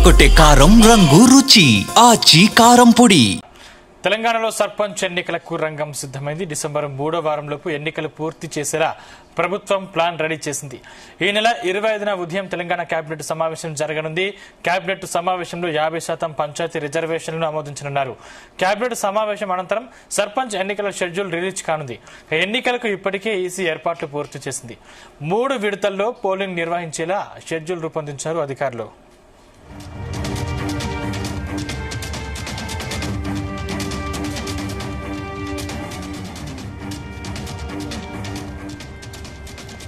అదరగొట్టే కారం రంగు రుచి ఆచి కారం పొడి. తెలంగాణలో సర్పంచ్ ఎన్నికలకు రంగం సిద్ధమైంది. డిసెంబర్ 3వ వారంలోపు ఎన్నికలు పూర్తి చేసేలా ప్రభుత్వం ప్లాన్ రెడీ చేసింది. ఈ నెల 25న ఉదయం తెలంగాణ కేబినెట్ సమావేశం జరగనుంది. కేబినెట్ సమావేశంలో 50% పంచాయతీ రిజర్వేషన్లను ఆమోదించనున్నారు. కేబినెట్ సమావేశం అనంతరం సర్పంచ్ ఎన్నికల షెడ్యూల్ రిలీజ్ కానుంది. ఎన్నికలకు ఇప్పటికే ఈసీ ఏర్పాట్లు పూర్తి చేసింది. 3 విడతల్లో పోలింగ్ నిర్వహించేలా షెడ్యూల్ రూపొందించారు అధికారులు.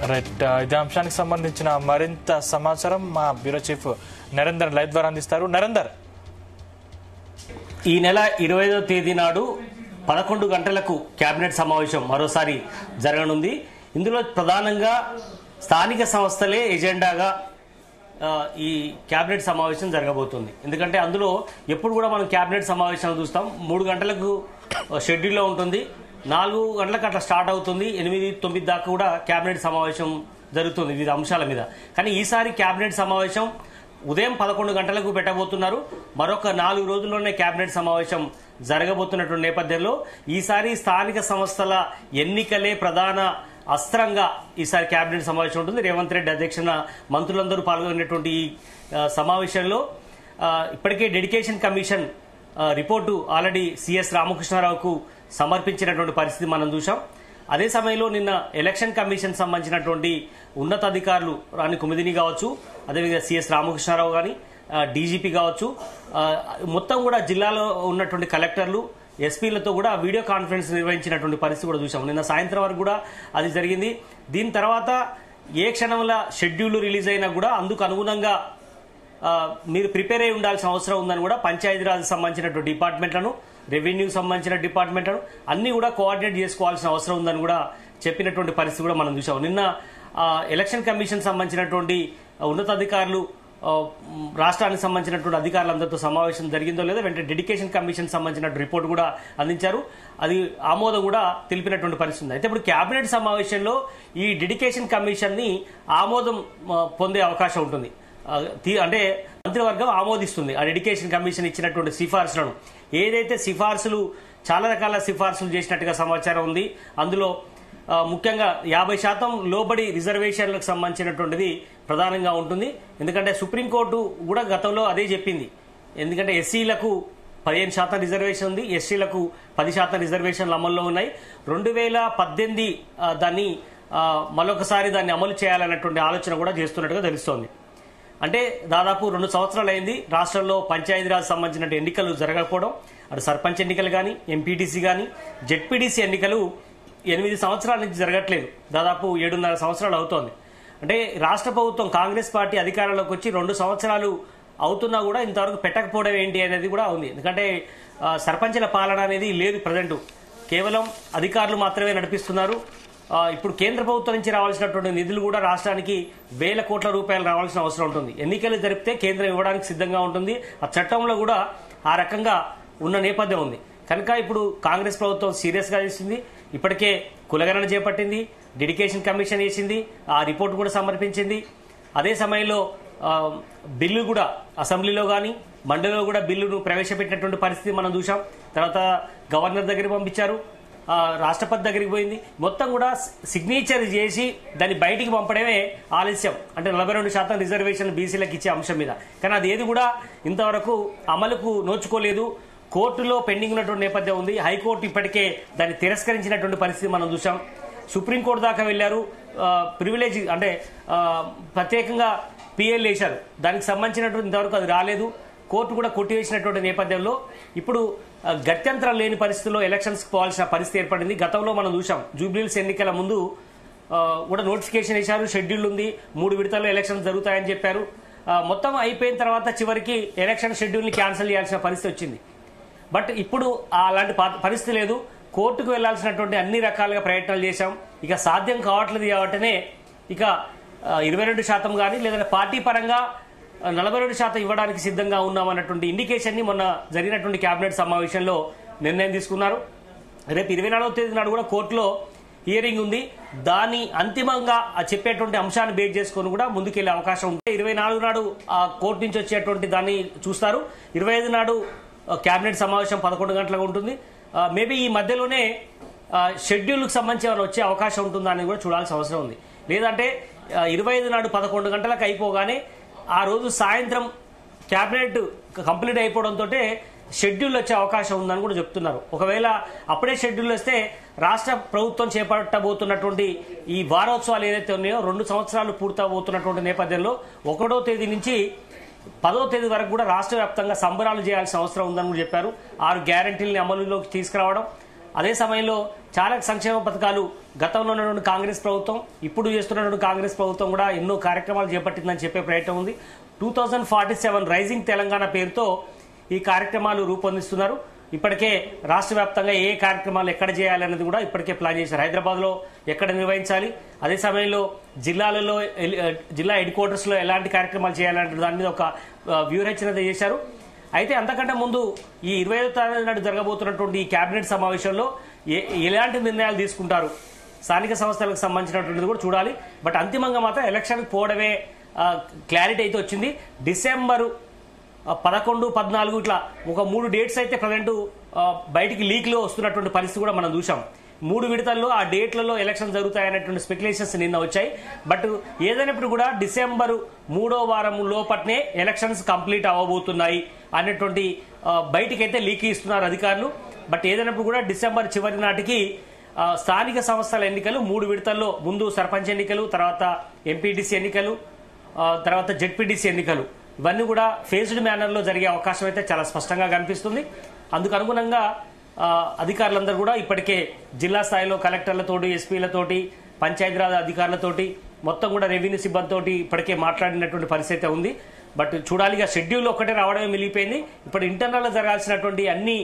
రైట్, ఇదే అంశానికి సంబంధించిన మరింత సమాచారం మా బ్యూరో చీఫ్ నరేందర్ లైవ్ ద్వారా అందిస్తారు. నరేందర్, ఈ నెల 25వ తేదీ నాడు 11 గంటలకు కేబినెట్ సమావేశం మరోసారి జరగనుంది. ఇందులో ప్రధానంగా స్థానిక సంస్థలే ఎజెండాగా ఈ కేబినెట్ సమావేశం జరగబోతుంది. ఎందుకంటే అందులో ఎప్పుడు కూడా మనం కేబినెట్ సమావేశం చూస్తాం, 3 గంటలకు షెడ్యూల్లో ఉంటుంది, 4 గంటలకు అట్లా స్టార్ట్ అవుతుంది, 8-9 దాకా కూడా కేబినెట్ సమావేశం జరుగుతుంది వివిధ అంశాల మీద. కానీ ఈసారి కేబినెట్ సమావేశం ఉదయం 11 గంటలకు పెట్టబోతున్నారు. మరొక 4 రోజుల్లోనే కేబినెట్ సమావేశం జరగబోతున్నటువంటి నేపథ్యంలో ఈసారి స్థానిక సంస్థల ఎన్నికలే ప్రధాన అస్త్రంగా ఈసారి కేబినెట్ సమావేశం ఉంటుంది. రేవంత్ రెడ్డి అధ్యక్షన మంత్రులందరూ పాల్గొనేటువంటి ఈ సమావేశంలో ఇప్పటికే dedication commission report already CS రామకృష్ణారావుకు సమర్పించినటువంటి పరిస్థితి మనం చూసాం. అదే సమయంలో నిన్న ఎలక్షన్ కమిషన్ సంబంధించినటువంటి ఉన్నతాధికారులు రాణి కుమిదిని కావచ్చు, అదేవిధంగా సిఎస్ రామకృష్ణారావు కానీ, డీజీపీ కావచ్చు, మొత్తం కూడా జిల్లాలో ఉన్నటువంటి కలెక్టర్లు, ఎస్పీలతో కూడా వీడియో కాన్ఫరెన్స్ నిర్వహించినటువంటి పరిస్థితి కూడా చూసాం. నిన్న సాయంత్రం వరకు కూడా అది జరిగింది. దీని తర్వాత ఏ క్షణంలో షెడ్యూల్ రిలీజ్ అయినా కూడా అందుకు అనుగుణంగా మీరు ప్రిపేర్ అయి ఉండాల్సిన అవసరం ఉందని కూడా పంచాయతీరాజ్ సంబంధించినటువంటి డిపార్ట్మెంట్లను, రెవెన్యూకి సంబంధించిన డిపార్ట్మెంట్లను అన్ని కూడా కోఆర్డినేట్ చేసుకోవాల్సిన అవసరం ఉందని కూడా చెప్పినటువంటి పరిస్థితి కూడా మనం చూసాం. నిన్న ఎలక్షన్ కమిషన్ సంబంధించినటువంటి ఉన్నతాధికారులు రాష్ట్రానికి సంబంధించినటువంటి అధికారులందరితో సమావేశం జరిగిందో లేదో వెంటనే డెడికేషన్ కమిషన్ సంబంధించిన రిపోర్ట్ కూడా అందించారు. అది ఆమోదం కూడా తెలిపినటువంటి పరిస్థితి ఉంది. అయితే ఇప్పుడు కేబినెట్ సమావేశంలో ఈ డెడికేషన్ కమిషన్ ని ఆమోదం పొందే అవకాశం ఉంటుంది. అంటే మంత్రివర్గం ఆమోదిస్తుంది ఆ డెడికేషన్ కమిషన్ ఇచ్చినటువంటి సిఫార్సులను. ఏదైతే సిఫార్సులు చాలా రకాల సిఫార్సులు చేసినట్టుగా సమాచారం ఉంది. అందులో ముఖ్యంగా 50% లోబడి రిజర్వేషన్లకు సంబంధించినటువంటిది ప్రధానంగా ఉంటుంది. ఎందుకంటే సుప్రీంకోర్టు కూడా గతంలో అదే చెప్పింది. ఎందుకంటే ఎస్సీలకు 15% రిజర్వేషన్ ఉంది, ఎస్సీలకు 10% రిజర్వేషన్లు అమల్లో ఉన్నాయి. 2018 దాన్ని మరొకసారి దాన్ని అమలు చేయాలన్నటువంటి ఆలోచన కూడా చేస్తున్నట్టుగా తెలుస్తోంది. అంటే దాదాపు 2 సంవత్సరాలు అయింది రాష్ట్రంలో పంచాయతీరాజ్ సంబంధించిన ఎన్నికలు జరగకపోవడం. అటు సర్పంచ్ ఎన్నికలు కానీ, ఎంపీటీసీ కానీ, జెడ్పీటీసీ ఎన్నికలు 8 సంవత్సరాల నుంచి జరగట్లేదు. దాదాపు 7.5 సంవత్సరాలు అవుతోంది. అంటే రాష్ట్ర ప్రభుత్వం కాంగ్రెస్ పార్టీ అధికారంలోకి వచ్చి 2 సంవత్సరాలు అవుతున్నా కూడా ఇంతవరకు పెట్టకపోవడం ఏంటి అనేది కూడా ఉంది. ఎందుకంటే సర్పంచుల పాలన అనేది లేదు. ప్రజెంట్ కేవలం అధికారులు మాత్రమే నడిపిస్తున్నారు. ఇప్పుడు కేంద్ర ప్రభుత్వం నుంచి రావాల్సినటువంటి నిధులు కూడా రాష్ట్రానికి 1000 కోట్ల రూపాయలు రావాల్సిన అవసరం ఉంటుంది. ఎన్నికలు జరిపితే కేంద్రం ఇవ్వడానికి సిద్ధంగా ఉంటుంది. ఆ చట్టంలో కూడా ఆ రకంగా ఉన్న నేపథ్యం ఉంది. కనుక ఇప్పుడు కాంగ్రెస్ ప్రభుత్వం సీరియస్ గా చేసింది. ఇప్పటికే కులగణన చేపట్టింది, డెడికేషన్ కమిషన్ వేసింది, ఆ రిపోర్ట్ కూడా సమర్పించింది. అదే సమయంలో బిల్లు కూడా అసెంబ్లీలో కానీ మండలిలో కూడా బిల్లును ప్రవేశపెట్టినటువంటి పరిస్థితి మనం చూసాం. తర్వాత గవర్నర్ దగ్గరికి పంపించారు, రాష్ట్రపతి దగ్గరికి పోయింది. మొత్తం కూడా సిగ్నేచర్ చేసి దాన్ని బయటికి పంపడమే ఆలస్యం. అంటే 42% రిజర్వేషన్ బీసీలకు ఇచ్చే అంశం మీద. కానీ అది ఏది కూడా ఇంతవరకు అమలుకు నోచుకోలేదు. కోర్టులో పెండింగ్ ఉన్నటువంటి నేపథ్యం ఉంది. హైకోర్టు ఇప్పటికే దాన్ని తిరస్కరించినటువంటి పరిస్థితి మనం చూసాం. సుప్రీంకోర్టు దాకా వెళ్లారు. ప్రివిలేజ్ అంటే ప్రత్యేకంగా పిఎల్ వేశారు. దానికి సంబంధించినటువంటి ఇంతవరకు అది రాలేదు. కోర్టు కూడా కొట్టివేసినటువంటి నేపథ్యంలో ఇప్పుడు గత్యంతరం లేని పరిస్థితుల్లో ఎలక్షన్స్ పోవాల్సిన పరిస్థితి ఏర్పడింది. గతంలో మనం చూసాం, జూబ్లీహిల్స్ ఎన్నికల ముందు కూడా నోటిఫికేషన్ వేశారు, షెడ్యూల్ ఉంది, 3 విడతల్లో ఎలక్షన్స్ జరుగుతాయని చెప్పారు. మొత్తం అయిపోయిన తర్వాత చివరికి ఎలక్షన్ షెడ్యూల్ని క్యాన్సిల్ చేయాల్సిన పరిస్థితి వచ్చింది. బట్ ఇప్పుడు అలాంటి పరిస్థితి లేదు. కోర్టుకు వెళ్లాల్సినటువంటి అన్ని రకాలుగా ప్రయత్నాలు చేశాం. ఇక సాధ్యం కావట్లేదు కాబట్టినే ఇక 22% కానీ లేదంటే పార్టీ పరంగా 42% ఇవ్వడానికి సిద్ధంగా ఉన్నామన్నటువంటి ఇండికేషన్ ని మొన్న జరిగినటువంటి కేబినెట్ సమావేశంలో నిర్ణయం తీసుకున్నారు. రేపు 24వ తేదీ నాడు కూడా కోర్టులో హియరింగ్ ఉంది. దాని అంతిమంగా చెప్పేటువంటి అంశాన్ని బేస్ చేసుకొని కూడా ముందుకెళ్లే అవకాశం ఉంది. 24 నాడు కోర్టు నుంచి వచ్చేటువంటి దాన్ని చూస్తారు. 25 నాడు కేబినెట్ సమావేశం 11 గంటలకు ఉంటుంది. మేబీ ఈ మధ్యలోనే షెడ్యూల్కి సంబంధించి ఏమైనా వచ్చే అవకాశం ఉంటుందా అనేది కూడా చూడాల్సిన అవసరం ఉంది. లేదంటే 25 నాడు 11 గంటలకు అయిపోగానే ఆ రోజు సాయంత్రం కేబినెట్ కంప్లీట్ అయిపోవడంతో షెడ్యూల్ వచ్చే అవకాశం ఉందని కూడా చెప్తున్నారు. ఒకవేళ అప్పుడే షెడ్యూల్ వస్తే రాష్ట్ర ప్రభుత్వం చేపట్టబోతున్నటువంటి ఈ వారోత్సవాలు ఏదైతే ఉన్నాయో 2 సంవత్సరాలు పూర్తవబోతున్నటువంటి నేపథ్యంలో 1వ తేదీ నుంచి 10వ తేదీ వరకు కూడా రాష్ట్ర వ్యాప్తంగా సంబరాలు చేయాల్సిన అవసరం ఉందని కూడా చెప్పారు. 6 గ్యారంటీలని అమలులోకి తీసుకురావడం, అదే సమయంలో చాలా సంక్షేమ పథకాలు గతంలో ఉన్నటువంటి కాంగ్రెస్ ప్రభుత్వం, ఇప్పుడు చేస్తున్నటువంటి కాంగ్రెస్ ప్రభుత్వం కూడా ఎన్నో కార్యక్రమాలు చేపట్టిందని చెప్పే ప్రయత్నం ఉంది. 2047 రైజింగ్ తెలంగాణ పేరుతో ఈ కార్యక్రమాలు రూపొందిస్తున్నారు. ఇప్పటికే రాష్ట్ర వ్యాప్తంగా ఏ కార్యక్రమాలు ఎక్కడ చేయాలనేది కూడా ఇప్పటికే ప్లాన్ చేశారు. హైదరాబాద్లో ఎక్కడ నిర్వహించాలి, అదే సమయంలో జిల్లాలలో జిల్లా హెడ్ క్వార్టర్స్లో ఎలాంటి కార్యక్రమాలు చేయాలనే దాని మీద ఒక వ్యూహరచన చేశారు. అయితే అంతకంటే ముందు ఈ 25వ తారీఖు నాడు జరగబోతున్నటువంటి ఈ కేబినెట్ సమావేశంలో ఎలాంటి నిర్ణయాలు తీసుకుంటారు, స్థానిక సంస్థలకు సంబంధించినటువంటిది కూడా చూడాలి. బట్ అంతిమంగా మాత్రం ఎలక్షన్కి పోవడమే క్లారిటీ అయితే వచ్చింది. డిసెంబరు 11, 14 ఇట్లా ఒక 3 డేట్స్ అయితే ప్రజెంట్ బయటికి లీక్లో వస్తున్నటువంటి పరిస్థితి కూడా మనం చూసాం. 3 విడతల్లో ఆ డేట్లలో ఎలక్షన్ జరుగుతాయనేటువంటి స్పెక్యులేషన్స్ నిన్న వచ్చాయి. బట్ ఏదైనప్పుడు కూడా డిసెంబరు 3వ వారం లోపట్నే ఎలక్షన్స్ కంప్లీట్ అవ్వబోతున్నాయి అనేటువంటి బయటికైతే లీక్ ఇస్తున్నారు అధికారులు. బట్ ఏదైనప్పుడు కూడా డిసెంబర్ చివరి నాటికి స్థానిక సంస్థల ఎన్నికలు 3 విడతల్లో, ముందు సర్పంచ్ ఎన్నికలు, తర్వాత ఎంపీటీసీ ఎన్నికలు, తర్వాత జెడ్పీటీసీ ఎన్నికలు, ఇవన్నీ కూడా ఫేజ్డ్ మేనర్లో జరిగే అవకాశం అయితే చాలా స్పష్టంగా కనిపిస్తుంది. అందుకు అనుగుణంగా అధికారులందరూ కూడా ఇప్పటికే జిల్లా స్థాయిలో కలెక్టర్లతోటి, ఎస్పీలతోటి, పంచాయతీరాజ్ అధికారులతోటి, మొత్తం కూడా రెవెన్యూ సిబ్బందితోటి ఇప్పటికే మాట్లాడినటువంటి పరిస్థితి ఉంది. బట్ చూడాలిగా షెడ్యూల్ ఒక్కటే రావడమే మిగిలిపోయింది. ఇప్పుడు ఇంటర్నల్గా జరగాల్సినటువంటి అన్ని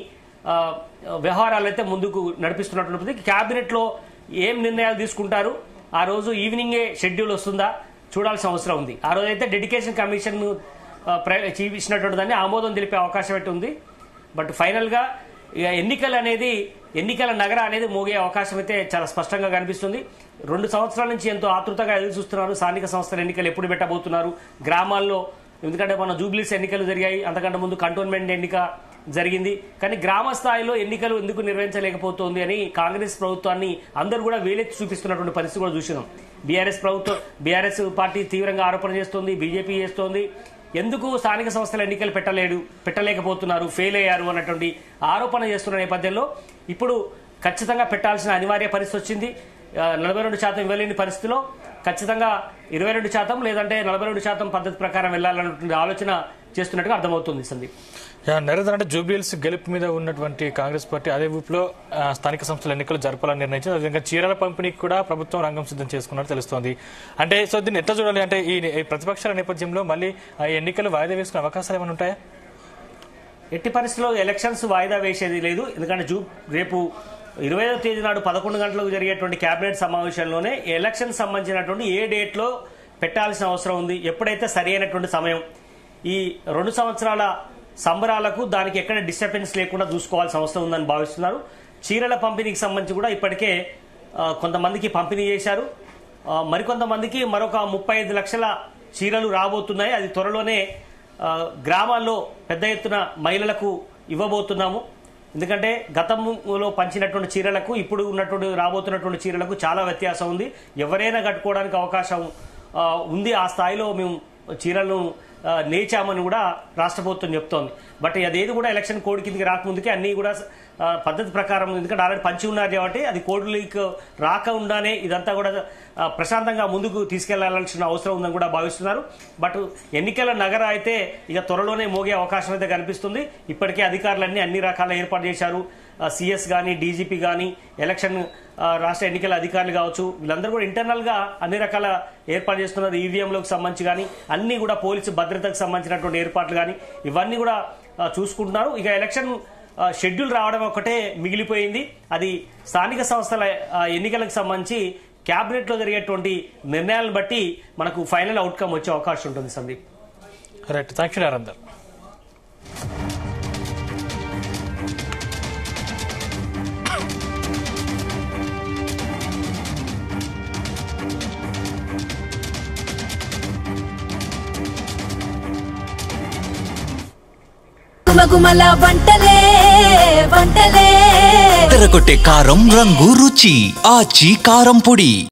వ్యవహారాలు అయితే ముందుకు నడిపిస్తున్నటువంటి క్యాబినెట్లో ఏం నిర్ణయాలు తీసుకుంటారు, ఆ రోజు ఈవినింగే షెడ్యూల్ వస్తుందా చూడాల్సిన అవసరం ఉంది. ఆ రోజు అయితే డెడికేషన్ కమిషన్ ఇచ్చినటువంటి దాన్ని ఆమోదం తెలిపే అవకాశం అయితే ఉంది. బట్ ఫైనల్గా ఎన్నికలు అనేది, ఎన్నికల నగర అనేది మోగే అవకాశం అయితే చాలా స్పష్టంగా కనిపిస్తుంది. 2 సంవత్సరాల నుంచి ఎంతో ఆతృతగా ఎదురు చూస్తున్నారు. స్థానిక సంస్థల ఎన్నికలు ఎప్పుడు పెట్టబోతున్నారు గ్రామాల్లో, ఎందుకంటే మన జూబ్లీస్ ఎన్నికలు జరిగాయి, అంతకంటే ముందు కంటోన్మెంట్ ఎన్నిక జరిగింది. కానీ గ్రామ స్థాయిలో ఎన్నికలు ఎందుకు నిర్వహించలేకపోతుంది అని కాంగ్రెస్ ప్రభుత్వాన్ని అందరూ కూడా వేలెత్తి చూపిస్తున్నటువంటి పరిస్థితి కూడా చూసినాం. బీఆర్ఎస్ పార్టీ తీవ్రంగా ఆరోపణ చేస్తోంది, బీజేపీ చేస్తోంది. ఎందుకు స్థానిక సంస్థల ఎన్నికలు పెట్టలేకపోతున్నారు, ఫెయిల్ అయ్యారు అన్నటువంటి ఆరోపణ చేస్తున్న నేపథ్యంలో ఇప్పుడు ఖచ్చితంగా పెట్టాల్సిన అనివార్య పరిస్థితి వచ్చింది. 42% ఇవ్వలేని పరిస్థితిలో ఖచ్చితంగా 22% లేదంటే 42% పద్ధతి ప్రకారం వెళ్లాలన్నటువంటి ఆలోచన చేస్తున్నట్టుగా అర్థమవుతుంది. సందీప్, నరేంద్ర, అంటే జూబ్లీహిల్స్ గెలుపు మీద ఉన్నటువంటి కాంగ్రెస్ పార్టీ అదే ఊపులో స్థానిక సంస్థల ఎన్నికలు జరపాలని నిర్ణయించింది. అదేవిధంగా చీరల పంపిణీకి కూడా ప్రభుత్వం రంగం సిద్ధం చేసుకున్నట్టు తెలుస్తోంది. అంటే సో దీన్ని ఎట్లా చూడాలి, అంటే ఈ ప్రతిపక్షాల నేపథ్యంలో మళ్ళీ ఎన్నికలు వాయిదా వేసుకునే అవకాశాలు ఏమైనా ఉంటాయా? ఎట్టి పరిస్థితుల్లో ఎలక్షన్స్ వాయిదా వేసేది లేదు. ఎందుకంటే రేపు 25వ తేదీ నాడు 11 గంటలకు జరిగేటువంటి కేబినెట్ సమావేశంలోనే ఎలక్షన్ సంబంధించినటువంటి ఏ డేట్లో పెట్టాల్సిన అవసరం ఉంది, ఎప్పుడైతే సరి అయినటువంటి సమయం, ఈ 2 సంవత్సరాల సంబరాలకు దానికి ఎక్కడ డిస్టర్బెన్స్ లేకుండా చూసుకోవాల్సిన అవసరం ఉందని భావిస్తున్నారు. చీరల పంపిణీకి సంబంధించి కూడా ఇప్పటికే కొంతమందికి పంపిణీ చేశారు. మరికొంతమందికి మరొక 35 లక్షల చీరలు రాబోతున్నాయి. అది త్వరలోనే గ్రామాల్లో పెద్ద ఎత్తున మహిళలకు ఇవ్వబోతున్నాము. ఎందుకంటే గతంలో పంచినటువంటి చీరలకు ఇప్పుడు ఉన్నటువంటి రాబోతున్నటువంటి చీరలకు చాలా వ్యత్యాసం ఉంది. ఎవరైనా కట్టుకోవడానికి అవకాశం ఉంది. ఆ స్థాయిలో మేము చీరలను నేర్చామని కూడా రాష్ట్ర ప్రభుత్వం చెప్తోంది. బట్ అదేది కూడా ఎలక్షన్ కోడ్ కిందకి రాకముందుకే అన్ని కూడా పద్ధతి ప్రకారం, ఎందుకంటే ఆల్రెడీ పంచి ఉన్నారు కాబట్టి అది కోడ్ లీక్ రాకుండానే ఇదంతా కూడా ప్రశాంతంగా ముందుకు తీసుకెళ్లాల్సిన అవసరం ఉందని కూడా భావిస్తున్నారు. బట్ ఎన్నికల నగర అయితే ఇక త్వరలోనే మోగే అవకాశం అయితే కనిపిస్తుంది. ఇప్పటికే అధికారులన్నీ అన్ని రకాల ఏర్పాటు చేశారు. సిఎస్ కానీ, డీజీపీ కానీ, ఎలక్షన్ రాష్ట్ర ఎన్నికల అధికారులు కావచ్చు, వీళ్ళందరూ కూడా ఇంటర్నల్ గా అన్ని రకాల ఏర్పాటు చేస్తున్నారు. ఈవీఎంలకు సంబంధించి కానీ అన్ని కూడా పోలీసు భద్రతకు సంబంధించినటువంటి ఏర్పాట్లు కానీ ఇవన్నీ కూడా చూసుకుంటున్నారు. ఇక ఎలక్షన్ షెడ్యూల్ రావడం ఒకటే మిగిలిపోయింది. అది స్థానిక సంస్థల ఎన్నికలకు సంబంధించి క్యాబినెట్ లో జరిగేటువంటి నిర్ణయాలను బట్టి మనకు ఫైనల్ అవుట్కమ్ వచ్చే అవకాశం ఉంటుంది. Sandeep, right, thank you Narender. గుమగుమల వంటలే వంటలే తెరకొట్టే కారం రంగు రుచి ఆచి కారం పొడి.